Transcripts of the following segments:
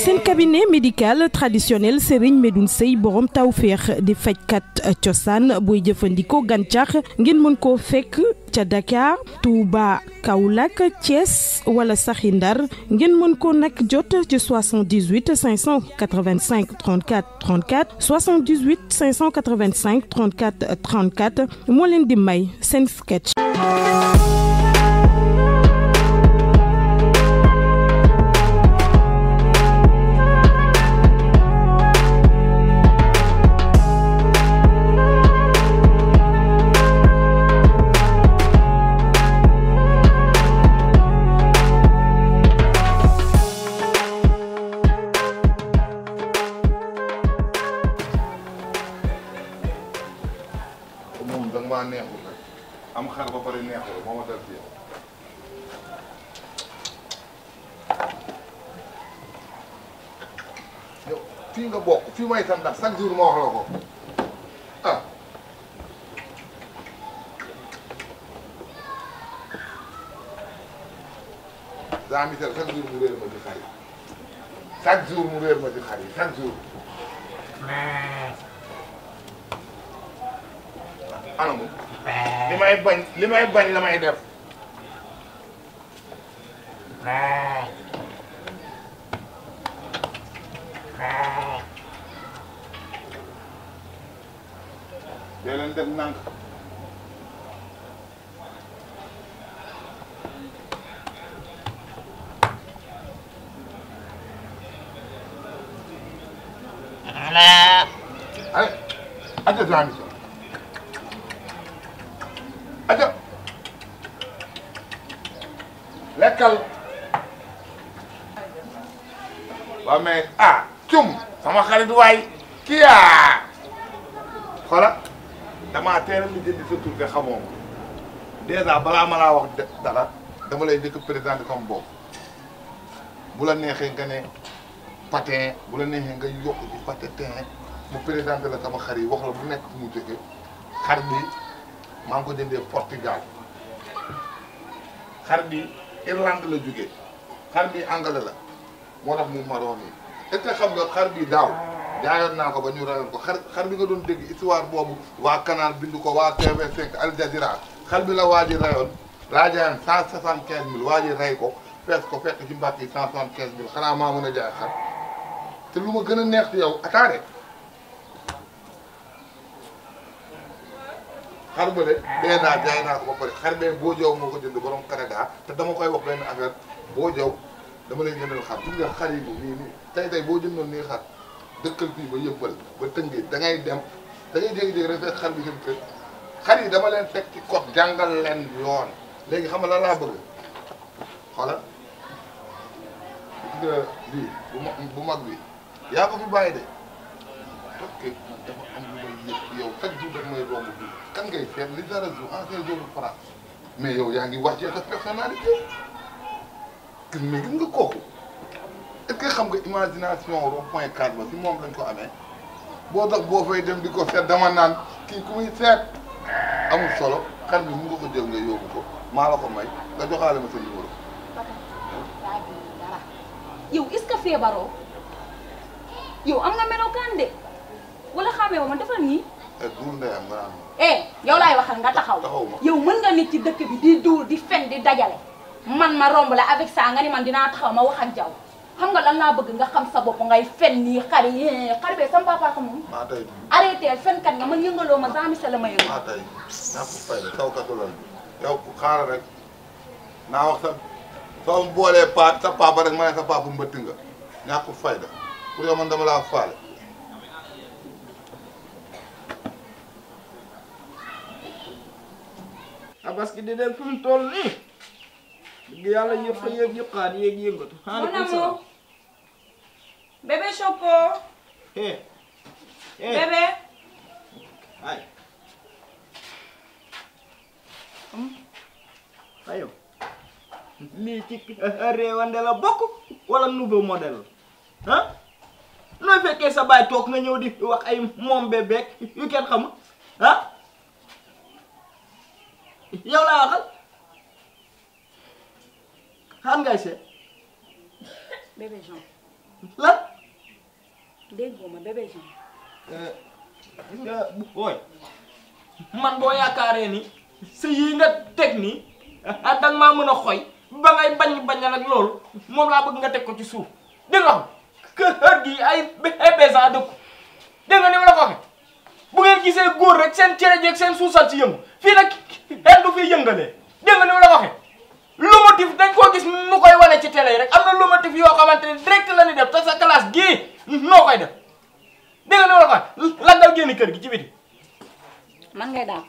seen cabinet médical traditionnel Serigne Medoune Sey borom tawféex di fajkat cosaan booy jëfandikoo gàncax ngeen mën koo fekk ca Dakar Touba Kaolack Thiès wala saxi Ndar ngeen mën ko nag jot ci 78 585 34 34 78 585 34 34 moo leen di may seen sketch. am xar ba pare neexul moo ma dal ci yow fii nga bokk fii may tam ndax chaque jour ma wax la ko ah daa mi chaque jour mu réer ma ci xar yi chaque jour mu réer ma ci xar yi chaque jour anamu li may bañ la may def dee leen def nànk ay aja aja lekkal waaw mais cum sama xarit waay kii xola damaa teel a lijjanti sa tur te xamoo ma dèjà balaa ma laa wax dara dama lay njëkk présenté comme boobu bu la neexee nga ne patin bu la neexee nga yokk ci patin mu présenté la sama xar yi wax la bu nekk fu mu jóge xar bi maa ngi ko jëndee Portugal xar bi Irlande la jógee xar bi Anglais la moo tax mu maroon yi est-ce que xam nga xar bi daaw jaayoon naa ko ba ñu rayoon ko xar bi nga doon dégg histoire boobu waa Canal bindu ko waa TV5 Al Jazeera xar bi la waa ji rayoon laa jaayoon 175 000 waa ji ray ko fees ko fekk ci mbàkk yi 175 000 xanaa maa mën a jaay xar te lu ma gën a neex ci yow ataare xar ba de dee naa jaay naa ko ba pare xar bee boo jow moo ko jënd borom Canada te dama koy wax benn affaire boo jow dama lay jëndal xar gis nga xar yi nii tey boo jëndoon nii xar dëkkal fii ba yëbbal ba tëngee da ngay dem da ngay jékki-jékki rek fekk xar bi seen kër xar yi dama leen teg ci code jàngal leen yoon léegi xam nga lan laa bëgg xoolal gis nga lii bu mag bi yaa ko fi bàyyi de parce que dafa am lu may yëg yow chaque jour daf may romb bi kan ngay seet li dara jour ancien jour France mais yow yaa ngi wàccee sa personnalité gis nga kooku est-ce que xam nga imagination rond-point 4 ba si moom lañ ko amee boo tax boo fay dem di ko seet dama naan kii ku muy seet amul solo xar bi mun nga ko jël nga yóbbu ko maa la ko may nga joxaale ma sa numéro. yow est-ce que feebaroo yow am nga melokaan de wala xamee ma defal nii. duur ndeyam nga naan. yow laay waxal nga taxaw. yow mën nga nit ci dëkk bi di duur di fen di dajale man ma romb la avec ça nga ni man dinaa taxaw ma wax ak jaw xam nga lan laa bëgg nga xam sa bopp ngay fen nii xar bee sama papa ko moom. maa tey arrêté fenkat nga man yëngaloo ma Jean Michel la ma yëngal. maa tey ñàkk fay la taw katulal yow xaaral rek naa wax sa soo boolee sa papa rek ma ne sa papa mbëtt nga ñàkk fayda pour yow man dama laa faale. parce que di dem fi mu toll nii dëgg yàlla yëpp a yëqaat yéeg yëngatu. mon amour bébé Choco. bébé. ay. ayo lii ci réewande la bokk wala nouveau modèle ah nooy fekkee sa baay toog nga ñëw di wax ay moom bébé yu kenn xamul ah yow laa waxal xan ngay seet bébé Jean lan déggoo ma bébé Jean gis nga booy man boo yaakaaree ni sa yii nga teg nii ah danga maa mën a xoy ba ngay bañ nag loolu moom laa bëgg nga teg ko ci suuf dégg nga kër gi ay bébésan dëkku dégg nga ni ma la ko waxee bu ngeen gisee góor rek seen cere jeeg seen suusal ci yëngu fii nag kenn du fi yëngalee dégg nga ni ma la ko waxee lomotif dañ koo gis mu koy wane ci télé yi rek am na lomotif yoo xamante ne direct la ni def te sa classe gii noo koy def dégg nga ni ma la ko waxee langal génn kër gi ci biti man ngay daal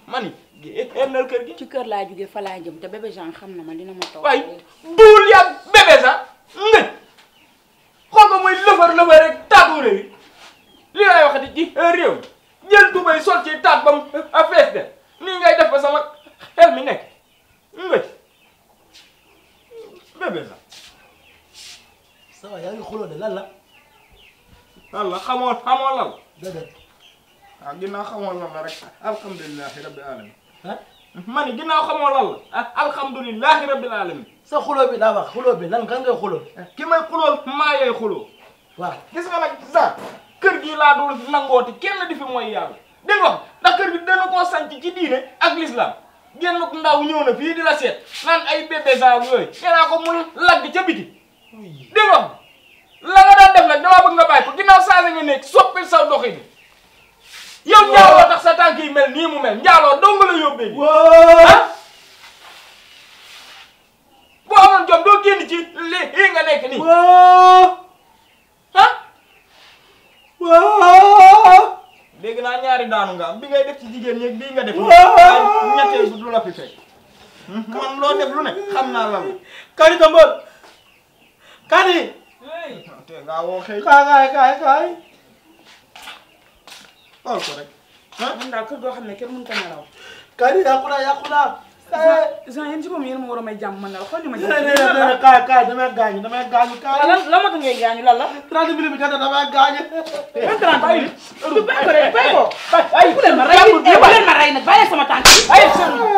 mani génnal kër gi ci kër laa jóge fa laa jëm te bébé Jean xam na ma dina ma toog waaye duul yàgg bébé sax ngëj xool ko muy lëfër rek tàggu réew li lay waxati ci réew jël tubay sol ci taat bam a fees de nii ngay def ba sama xel mi nekk ngëj bébé sax ça va yaa ngi xuloo de lan la walla xamoo lal déedéet waaw ginnaaw xamoo lal la rek alhamdulilahi rabbil alamin ah ma ni ginnaaw xamoo lal la alhamdulilahi rabbil alamin sa xuloo bi daa wax xuloo bi lan kan ngay xuloo ki may xulool maa yooy xuloo waaw gis nga nag sax kër gi laa dul nangooti kenn di fi mooy yàlla dégg nga ndax kër gi dana koo sanc ci diine ak l'islam génn ndaw ñëw na fii di la seet naan ay bébé genre yooyu yenaa ko mu lagg ca biti dégg nga la nga daan def nag damaa bëgg nga bàyyi ko ginnaaw saa nga nekk soppil saw doxi bi yow njaaloo tax sa tànk yi mel nii mu mel njaaloo dong la yóbbee bi ah boo amoon jom doo génn ci lii nga nekk nii ah dégg naa ñaari daanu nga am bi ngay def ci jigéen ñi bii nga def ñetteel bu du la fi fekk man loo def lu ne xam naa lan Kani Tambol Kani te ngaa woo xëy kaay xool ko rek man daal kër goo xam ne kenn mënu ko nelaw. Kani yàqu naa Jean yéen ci boppam yéen ma war a may jàmm man nelaw xool li ma kaay damay gaañu kaay lan moo tax ngay gaañu lan la. 30 minutes bi jot damay gaañu même 30 minutes. du bàyyi ko rek bàyyi ko. ay bu leen ma rey bu leen ma rey nag bàyyi sama tànk. ay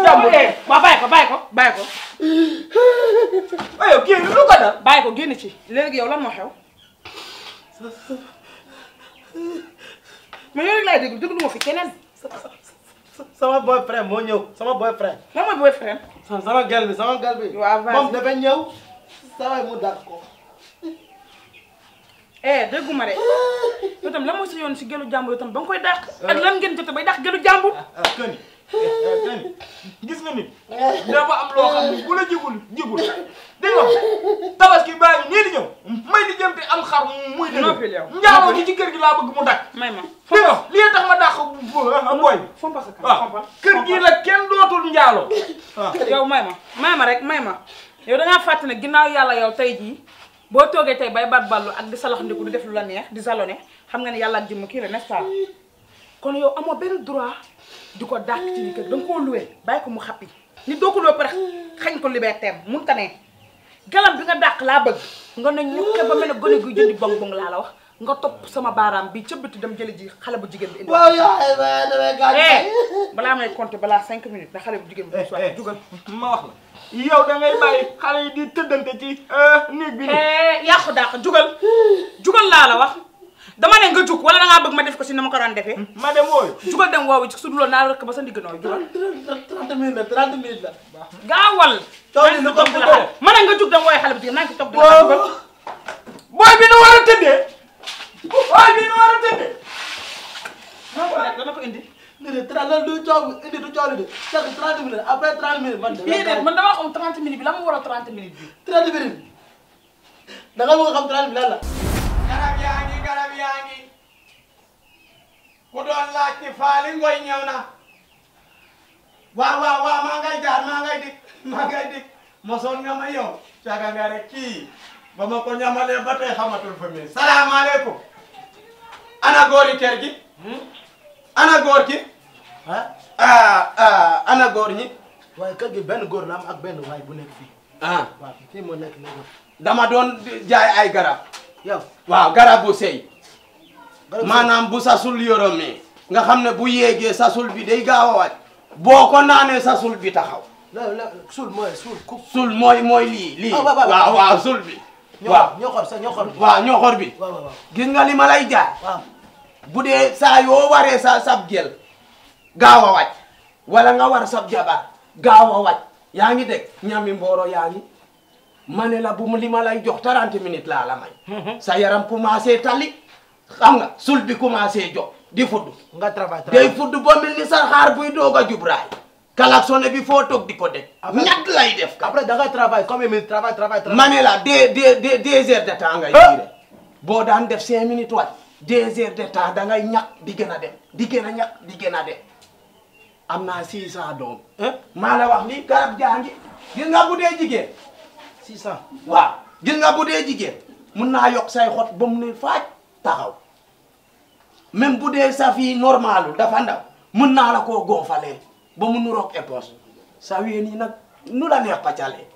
jàmbur waaw bàyyi ko. waaye kii lu ko dal bàyyi ko génn ci léegi yow lan moo xew. mais yow rek laay déglu ma fi keneen. sama boyfriend moo ñëw sama boyfriend lan mooy boyfriend. sama gel bi waaw vas-y moom dafa ñëw saa mu dàq ko dégguma de yow tam lan moo si yoon si gelu jàmbur yow tam ba nga koy dàq. ak lan ngeen jotee bay dàq gelu jàmbur. këni gis nga nit dafa am loo xam ne bu la jigul dégg nga tabaski baa ngi nii di ñëw may di jëm te am xar muy dëgg njaaloo gi ci kër gi laa bëgg mu dakk may ma dégg nga lii tax ma dàq booy bi fompa sa kan waaw kër gii la kenn dootul njaaloo waaw yow may ma yow dangaa fàtte ne ginnaaw yàlla yow tey jii boo toogee tey bay bat ballu ak di salax ndiku di def lu la neex di salone xam nga ne yàlla ak jëmm kii la n'est-ce pas kon yow amoo benn droit di ko dàq ci ni kër da nga koo luwee bàyyi ko mu xappi nit doo ko luwee pare xañ ko liberté am mun ta ne galam bi nga dàq laa bëgg nga ne ñukke ba mel ne gone guy jëndi bong bong laa la wax nga topp sama baaraam bi ca biti dem jëli ji xale bu jigéen bi indi waaw yaay damay gaañu balaa may compter balaa 5 minutes da xale bu jigéen bi soit jugal ma wax la yow da ngay bàyyi xale yi di tëddante ci néeg bi yàqu dàq jugal laa la wax dama ne nga jug wala da ngaa bëgg ma def ko si na ma ko daan defee ma dem wooyu jugal dem woowu ci su duloon naa la rëkk ba sa ndigg nooy jugal 30 minutes la gaawal toog lu ko ma ne nga jug dem wooyu xale bu jigéen maa ngi toog di la jugal booy bi nu war a tëddee dana ko indi du coow de chaque 30 minutes après 30 minutes man déedéet man dama xam 30 minutes bi la mu war a 30 minutes bi 30 minutes da nga bëgg xam 30 minutes lan la garab yaa ngi ku doon laaj ci faali ngoy ñëw na waaw maa ngay jaar maa ngay dik mosoon nga ma yow caga nga rek kii ba ma ko ñamalee ba tey xamatul fa mi salaamaaleykum ana góori kër gi ana góor ki ana góor ñi waaye kër gi benn góor la am ak benn waay bu nekk fii waaw fii moo nekk léegi dama doon jaay ay garab yow waaw garabu sëy maanaam bu sasul yoromee nga xam ne bu yéegee sasul bi day gaaw a wàcc boo ko naanee sasul bi taxaw suul mooy suul ku. sul mooy lii. waaw sul bi. waaw ñoxor sa ñoxor bi. waaw ñoxor bi. waaw. gis nga li ma lay jaay. waaw. bu dee saa yoo waree sab gel gaaw a wàcc wala nga war sab jabar gaaw a wàcc yaa ngi dégg ñami mbooro yaa ngi ma ne la bu mu li ma lay jox 30 minutes laa la may. sa yaram commencé tali xam nga sul bi commencé jox di fudd. nga travail day fudd ba mel ni sa xaar buy doog a jubraay. klaxonné bi foo toog di ko dégg. ñett lay def. après da nga travail combien de minutes travail. ma ne la 2 heures de temps ngay diire boo daan def 5 minutes wàcc 2 heures de temps da ngay ñàkk di gën a dem di gën a ñàkk di gën a dem am naa 600 doom. maa la wax ni garab jaa ngi gis nga bu dee jigéen. 600. waaw gis nga bu dee jigéen mun naa yokk say xot ba mu ne faaj taxaw même bu dee sa fii normalu dafa ndaw mun naa la koo gonfalee ba mu nuroog éponge sa ween yi nag nu la neex paccalee.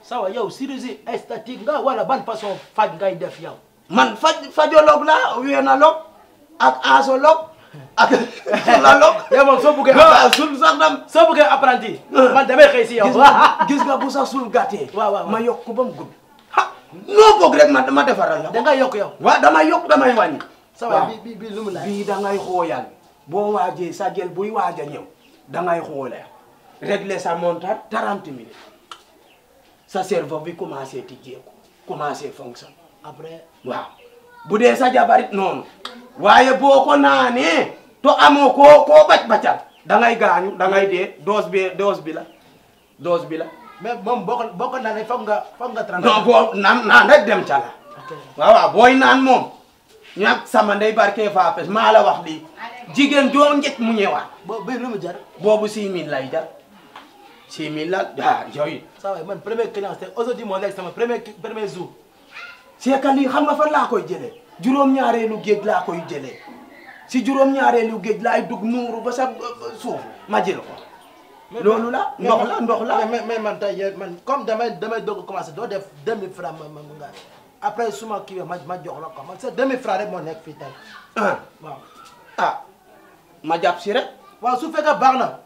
sawa yow chirurgie esthétique nga wala ban façon faj ngay def yow. man fajologue la weenalogue ak asologue ak sulalogue. yow moom soo buggee. waaw sul sax dam soo buggee apprenti. man damay xëy si yow. gis nga bu sax sul gàttee. waaw ma yokk ko ba mu gudd. noo bëgg rek ma defaral la. da nga yokk yow. waaw damay yokk damay wàññi. sawa bi lu mu laaj. bii da ngay xooyal boo waajee sa gel buy waaj a ñëw da ngay xoolee régler sa montar 30 minutes sa cerveau bi commencé tijjeeku commencé fonctionner. après. waaw bu dee sa jabarit noonu waaye boo ko naanee to amoo koo baccal da ngay gaañu da ngay dee dose bi la. mais moom boo ko naanee foog nga 30. non boo naan rek dem ca la. waaw booy naan moom ñàkk sama ndey barke faapes maa la wax lii jigéen joo njëkk mu ñëwaat. boobu lu mu jar. boobu 6000 lay jar 6000 la yooyu. ça va man premier client c'est aujourd'hui moo nekk sama premier jour. c'est que lii xam nga fan laa koy jëlee juróom-ñaareelu géej laa koy jëlee si juróom-ñaareelu géej laay dugg nuuru ba sa suuf ma jël ko. loolu la ndox la. mais man tey man comme damay doog a commencé doo def 2000 francs ma nga après suma kii ma jox la ko man c'est 2000 francs rek moo nekk fii tey. waaw ma jàpp si rek. waaw su fekkee baax na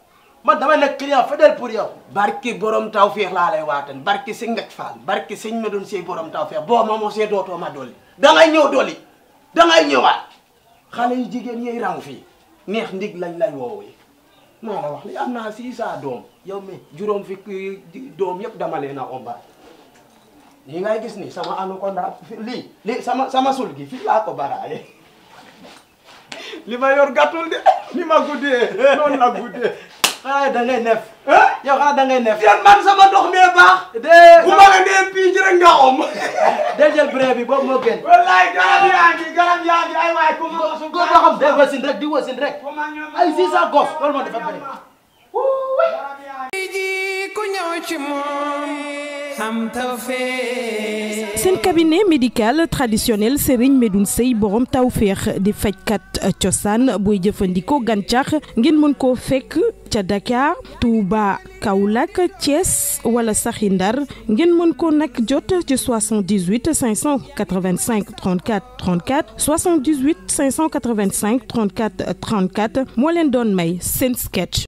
man damay nekk client fidèle pour yow. barki borom tawfeex laa lay waatan barki sëñ Ngaj Fall barki sëñ ma doon see borom tawfeex boo ma mosee dootoo ma dolli. dangay ñëw dolli dangay ñëwaat xale yu jigéen ñiy rang fii neex ndig lañ lay woowee maa la wax li am naa 600 doom. yow mi juróom fukki doom yëpp dama leen a omba yi ngay gis ni sama anaconda lii sama sul gi fii laa ko baraaye li ma yor gàttul de li ma guddee noonu la guddee. xanaa da ngay neef. yow xanaa da ngay neef. yan man sama dox mee baax. bu ma la nee pii rek nga om. del jël bré bi boobu moo gën. wallaay garab yaa ngi ay waay ku ma ko góor boo xam day wasin rek di wasin rek ay 600 gos loolu moo dafa bëri. ku ñëw ci moom am tawfeex. seen cabinet médical traditionnel Serigne Medoune Seye borom tawfeex di fajkat cosaan booy jëfandikoo gàncax ngeen mën koo fekk ca Dakar Touba Kaolack Thiès wala saxi Ndar ngeen mën ko nag jot ci 78 585 34 34 78 585 34 34 moo leen doon may seen sketch.